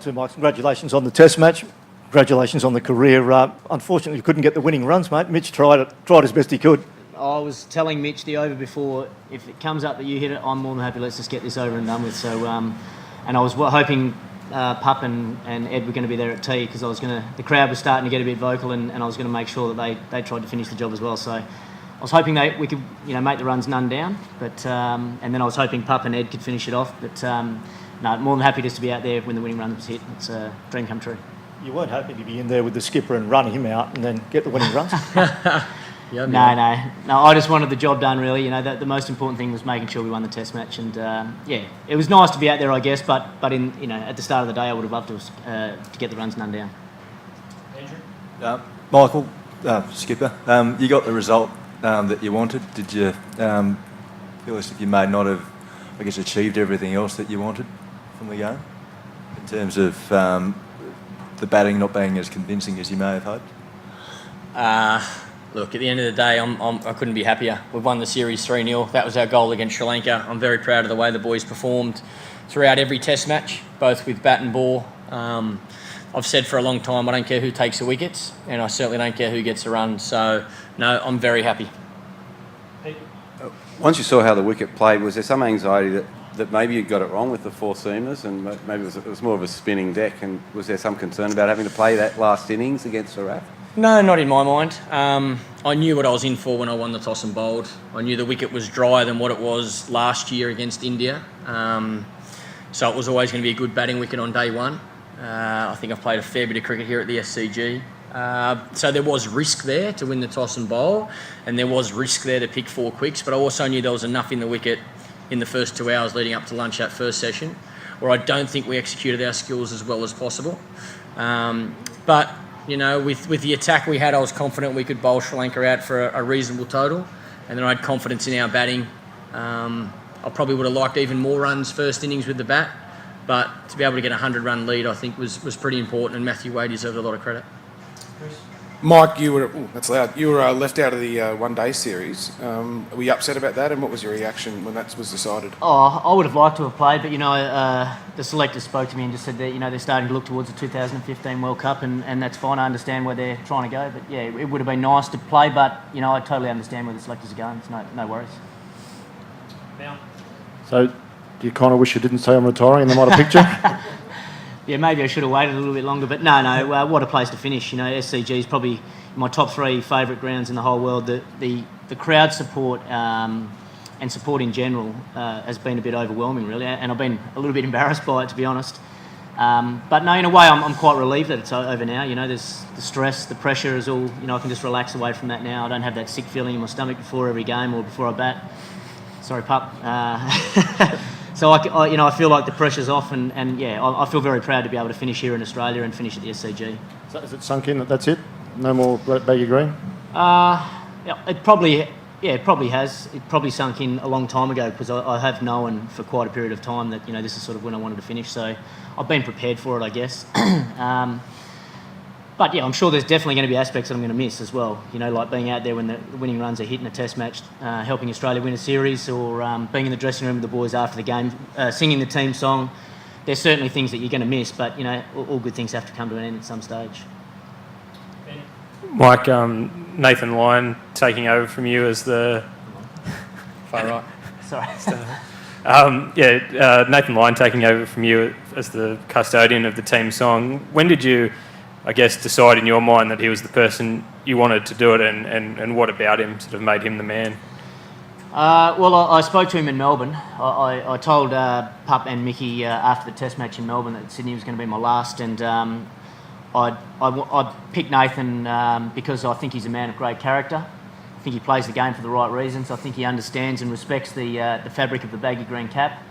To Mike, congratulations on the Test match. Congratulations on the career. Unfortunately, you couldn't get the winning runs, mate. Mitch tried as best he could. I was telling Mitch the over before, if it comes up that you hit it, I'm more than happy. Let's just get this over and done with. So, and I was hoping Pup and Ed were going to be there at tee because the crowd was starting to get a bit vocal, and I was going to make sure that they tried to finish the job as well. So, I was hoping we could make the runs none down, but and then I was hoping Pup and Ed could finish it off. But no, more than happy just to be out there when the winning run was hit. It's a dream come true. You weren't happy to be in there with the skipper and run him out and then get the winning runs? No. I just wanted the job done. Really, the most important thing was making sure we won the Test match, and it was nice to be out there, I guess. But in at the start of the day, I would have loved to get the runs none down. Andrew, Michael, skipper, you got the result that you wanted. Did you feel as if you may not have, I guess, achieved everything else that you wanted from the game in terms of the batting not being as convincing as you may have hoped? Look, at the end of the day, I couldn't be happier. We've won the series 3-0. That was our goal against Sri Lanka. I'm very proud of the way the boys performed throughout every Test match, both with bat and ball. I've said for a long time, I don't care who takes the wickets, and I certainly don't care who gets the run. So, no, I'm very happy. Once you saw how the wicket played, was there some anxiety that maybe you got it wrong with the four seamers, and maybe it was more of a spinning deck, and was there some concern about having to play that last innings against Saraf? No, not in my mind. I knew what I was in for when I won the toss and bowled. I knew the wicket was drier than what it was last year against India. So it was always going to be a good batting wicket on day one. I think I've played a fair bit of cricket here at the SCG. So there was risk there to win the toss and bowl, and there was risk there to pick four quicks, but I also knew there was enough in the wicket in the first 2 hours leading up to lunch that first session, where I don't think we executed our skills as well as possible. But with the attack we had, I was confident we could bowl Sri Lanka out for a reasonable total, and then I had confidence in our batting. I probably would have liked even more runs first innings with the bat, but to be able to get a 100-run lead, I think was pretty important, and Matthew Wade deserved a lot of credit. Mike, you were left out of the one-day series. Were you upset about that, and what was your reaction when that was decided? I would have liked to have played, but the selectors spoke to me and just said that they're starting to look towards the 2015 World Cup, and that's fine. I understand where they're trying to go, but yeah, it would have been nice to play, but I totally understand where the selectors are going. It's no worries. So, do you kind of wish you didn't say I'm retiring and they might have picked you? Yeah, maybe I should have waited a little bit longer, but no, what a place to finish. SCG is probably my top 3 favourite grounds in the whole world. The crowd support and support in general has been a bit overwhelming, really, and I've been a little bit embarrassed by it, to be honest. But no, in a way, I'm quite relieved that it's over now. There's the stress, the pressure is all. I can just relax away from that now. I don't have that sick feeling in my stomach before every game or before I bat. Sorry, pup. So I feel like the pressure's off, and I feel very proud to be able to finish here in Australia and finish at the SCG. So is it sunk in that that's it? No more baggy green? It probably has. It probably sunk in a long time ago because I have known for quite a period of time that this is sort of when I wanted to finish. So I've been prepared for it, I guess. But yeah, I'm sure there's definitely going to be aspects that I'm going to miss as well. Like being out there when the winning runs are hit in a Test match, helping Australia win a series, or being in the dressing room with the boys after the game, singing the team song. There's certainly things that you're going to miss, but all good things have to come to an end at some stage. Mike, Nathan Lyon taking over from you as the far right. Sorry. Nathan Lyon taking over from you as the custodian of the team song. When did you, I guess, decide in your mind that he was the person you wanted to do it, and what about him sort of made him the man? Well, I spoke to him in Melbourne. I told Pup and Mickey after the Test match in Melbourne that Sydney was going to be my last, and I picked Nathan because I think he's a man of great character. I think he plays the game for the right reasons. I think he understands and respects the fabric of the baggy green cap.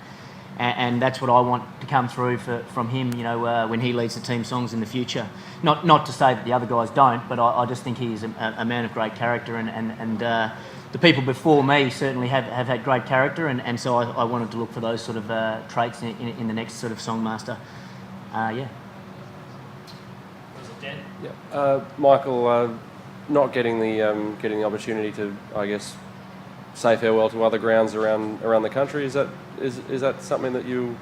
And that's what I want to come through from him, when he leads the team songs in the future. Not to say that the other guys don't, but I just think he's a man of great character, and the people before me certainly have had great character, and so I wanted to look for those sort of traits in the next sort of songmaster. Michael, not getting the opportunity to, I guess, say farewell to other grounds around the country, is that something that you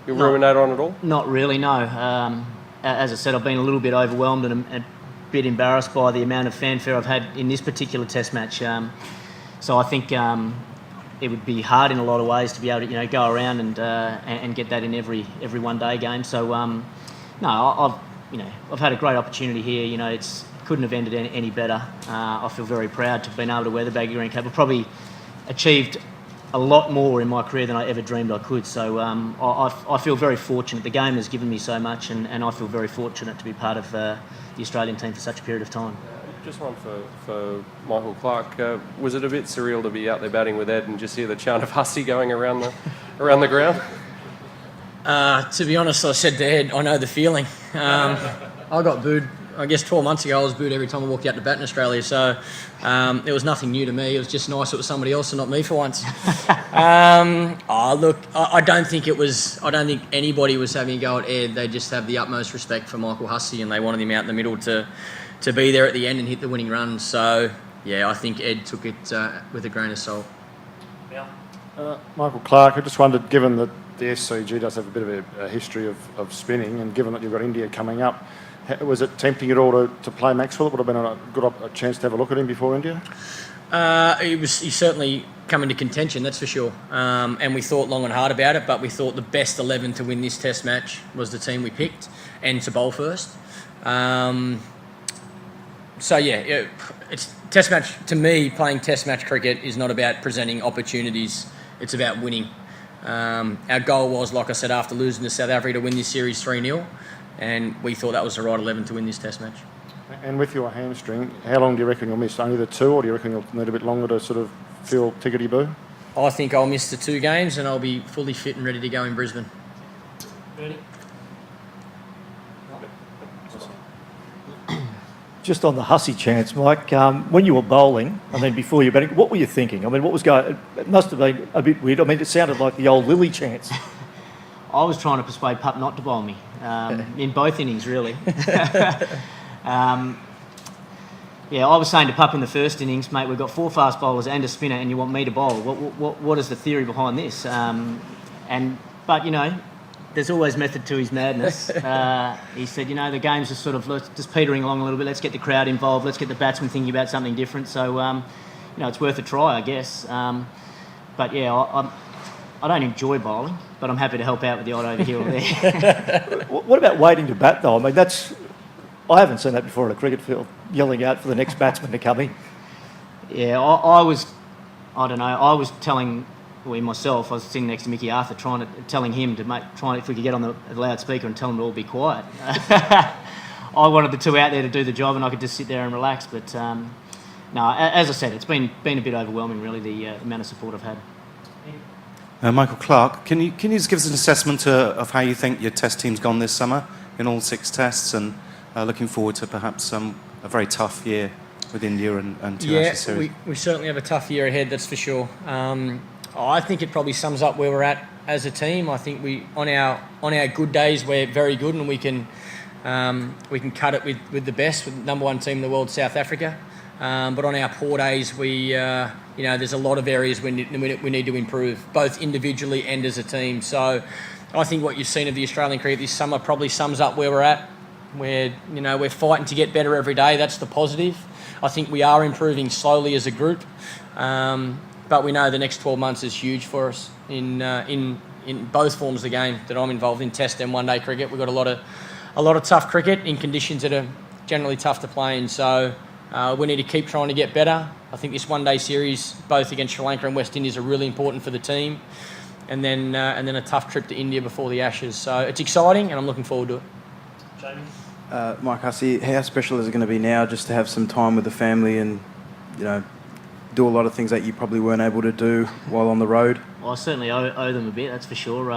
you ruminate on at all? Not really, no. As I said, I've been a little bit overwhelmed and a bit embarrassed by the amount of fanfare I've had in this particular Test match. So I think it would be hard in a lot of ways to be able to, go around and get that in every one-day game. So no, I've had a great opportunity here. It couldn't have ended any better. I feel very proud to have been able to wear the Baggy Green Cap. I've probably achieved a lot more in my career than I ever dreamed I could. So I feel very fortunate. The game has given me so much, and I feel very fortunate to be part of the Australian team for such a period of time. Just one for Michael Clarke. Was it a bit surreal to be out there batting with Ed and just hear the chant of Hussey going around the ground? To be honest, I said to Ed, I know the feeling. I got booed, I guess 12 months ago I was booed every time I walked out to bat in Australia, so it was nothing new to me. It was just nice it was somebody else and not me for once. Look, I don't think anybody was having a go at Ed. They just have the utmost respect for Michael Hussey, and they wanted him out in the middle to be there at the end and hit the winning run. So, yeah, I think Ed took it with a grain of salt. Michael Clarke, I just wondered, given that the SCG does have a bit of a history of spinning, and given that you've got India coming up, was it tempting at all to play Maxwell? It would have been a good chance to have a look at him before India? He's certainly come into contention, that's for sure. And we thought long and hard about it, but we thought the best 11 to win this Test match was the team we picked and to bowl first. It's Test match. To me, playing Test match cricket is not about presenting opportunities. It's about winning. Our goal was, like I said, after losing to South Africa, to win this series 3-0, and we thought that was the right 11 to win this Test match. And with your hamstring, how long do you reckon you'll miss? Only the 2, or do you reckon you'll need a bit longer to sort of feel tickety-boo? I think I'll miss the 2 games, and I'll be fully fit and ready to go in Brisbane. Ready? Just on the Hussey chance, Mike, when you were bowling, and then before you batting, what were you thinking? I mean, what was going? It must have been a bit weird. I mean, it sounded like the old Lily chance. I was trying to persuade Pup not to bowl me in both innings, really. I was saying to Pup in the first innings, mate, we've got 4 fast bowlers and a spinner, and you want me to bowl. What is the theory behind this? But there's always method to his madness. He said, the game's just sort of just petering along a little bit. Let's get the crowd involved. Let's get the batsmen thinking about something different. So, it's worth a try, I guess. But yeah, I don't enjoy bowling, but I'm happy to help out with the odd over here or there. What about waiting to bat, though? I mean, I haven't seen that before at a cricket field, yelling out for the next batsman to come in. Yeah, I was telling myself, I was sitting next to Mickey Arthur, telling him if we could get on the loudspeaker and tell him to all be quiet. I wanted the 2 out there to do the job, and I could just sit there and relax. But no, as I said, it's been a bit overwhelming, really, the amount of support I've had. Michael Clarke, can you just give us an assessment of how you think your Test team's gone this summer in all 6 tests, and looking forward to perhaps a very tough year with India and 2 Ashes series? We certainly have a tough year ahead, that's for sure. I think it probably sums up where we're at as a team. I think on our good days we're very good, and we can cut it with the best, with the #1 team in the world, South Africa. But on our poor days, there's a lot of areas we need to improve, both individually and as a team. So I think what you've seen of the Australian cricket this summer probably sums up where we're at. We're fighting to get better every day. That's the positive. I think we are improving slowly as a group, but we know the next 12 months is huge for us in both forms of the game that I'm involved in, Test and one-day cricket. We've got a lot of tough cricket in conditions that are generally tough to play in. So we need to keep trying to get better. I think this one-day series, both against Sri Lanka and West Indies, are really important for the team. And then a tough trip to India before the Ashes. So it's exciting, and I'm looking forward to it. Jamie? Mike Hussey, how special is it going to be now just to have some time with the family and, do a lot of things that you probably weren't able to do while on the road? Well, I certainly owe them a bit, that's for sure.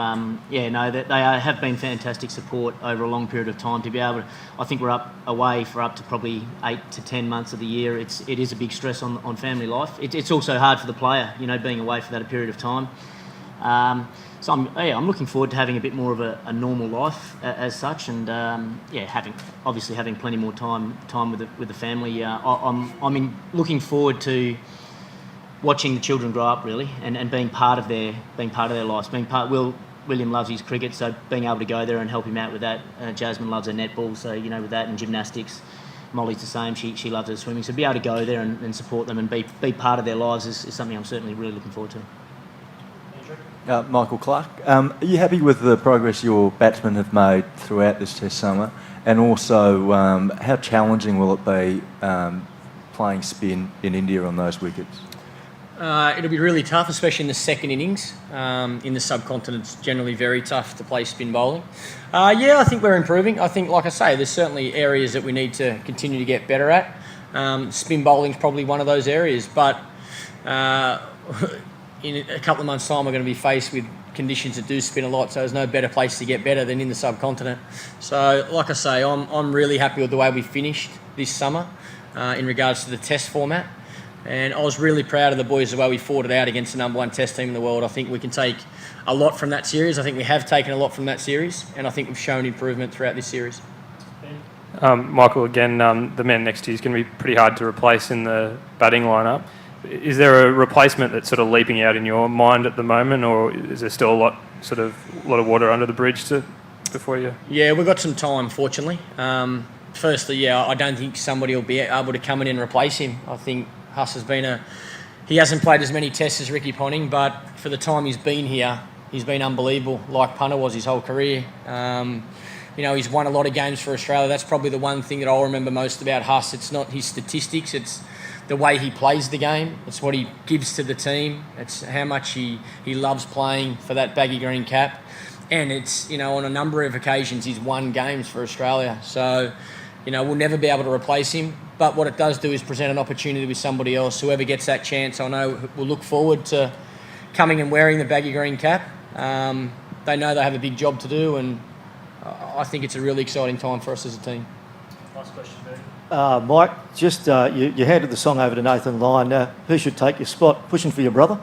They have been fantastic support over a long period of time. To be able to, I think we're away for up to probably 8 to 10 months of the year. It is a big stress on family life. It's also hard for the player, being away for that period of time. So I'm looking forward to having a bit more of a normal life as such, and having plenty more time with the family. I'm looking forward to watching the children grow up, really, and being part of their lives. William loves his cricket, so being able to go there and help him out with that. Jasmine loves her netball, so with that, and gymnastics. Molly's the same. She loves her swimming. So be able to go there and support them and be part of their lives is something I'm certainly really looking forward to. Michael Clarke, are you happy with the progress your batsmen have made throughout this Test summer? And also, how challenging will it be playing spin in India on those wickets? It'll be really tough, especially in the second innings. In the subcontinent, it's generally very tough to play spin bowling. I think we're improving. I think, like I say, there's certainly areas that we need to continue to get better at. Spin bowling's probably one of those areas, but in a couple of months' time, we're going to be faced with conditions that do spin a lot, so there's no better place to get better than in the subcontinent. So, like I say, I'm really happy with the way we finished this summer in regards to the Test format. And I was really proud of the boys the way we fought it out against the number one Test team in the world. I think we can take a lot from that series. I think we have taken a lot from that series, and I think we've shown improvement throughout this series. Michael, again, the man next to you is going to be pretty hard to replace in the batting lineup. Is there a replacement that's sort of leaping out in your mind at the moment, or is there still a lot of water under the bridge before you? Yeah, we've got some time, fortunately. Firstly, I don't think somebody will be able to come in and replace him. I think Huss he hasn't played as many tests as Ricky Ponting, but for the time he's been here, he's been unbelievable, like Punter was his whole career. He's won a lot of games for Australia. That's probably the one thing that I'll remember most about Huss. It's not his statistics, it's the way he plays the game. It's what he gives to the team. It's how much he loves playing for that baggy green cap. And it's, on a number of occasions, he's won games for Australia. So, we'll never be able to replace him. But what it does do is present an opportunity with somebody else. Whoever gets that chance, I know will look forward to coming and wearing the baggy green cap. They know they have a big job to do, and I think it's a really exciting time for us as a team. Last question, Bernie. Mike, just you handed the song over to Nathan Lyon. Who should take your spot? Pushing for your brother?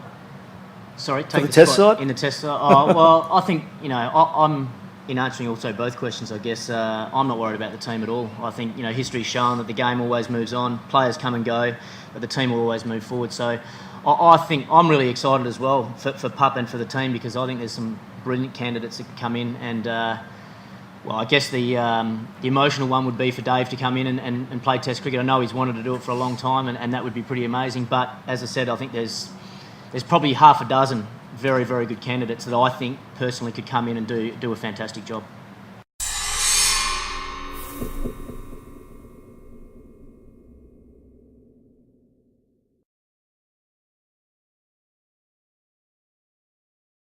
Sorry, take the Test spot side? in the Test side. Oh, well, I think I'm in answering also both questions. I guess I'm not worried about the team at all. I think history's shown that the game always moves on. Players come and go, but the team will always move forward. So I think I'm really excited as well for Pup and for the team, because I think there's some brilliant candidates that can come in. And I guess the emotional one would be for Dave to come in and play Test cricket. I know he's wanted to do it for a long time, and that would be pretty amazing. But as I said, I think there's probably half a dozen very, very good candidates that I think personally could come in and do a fantastic job.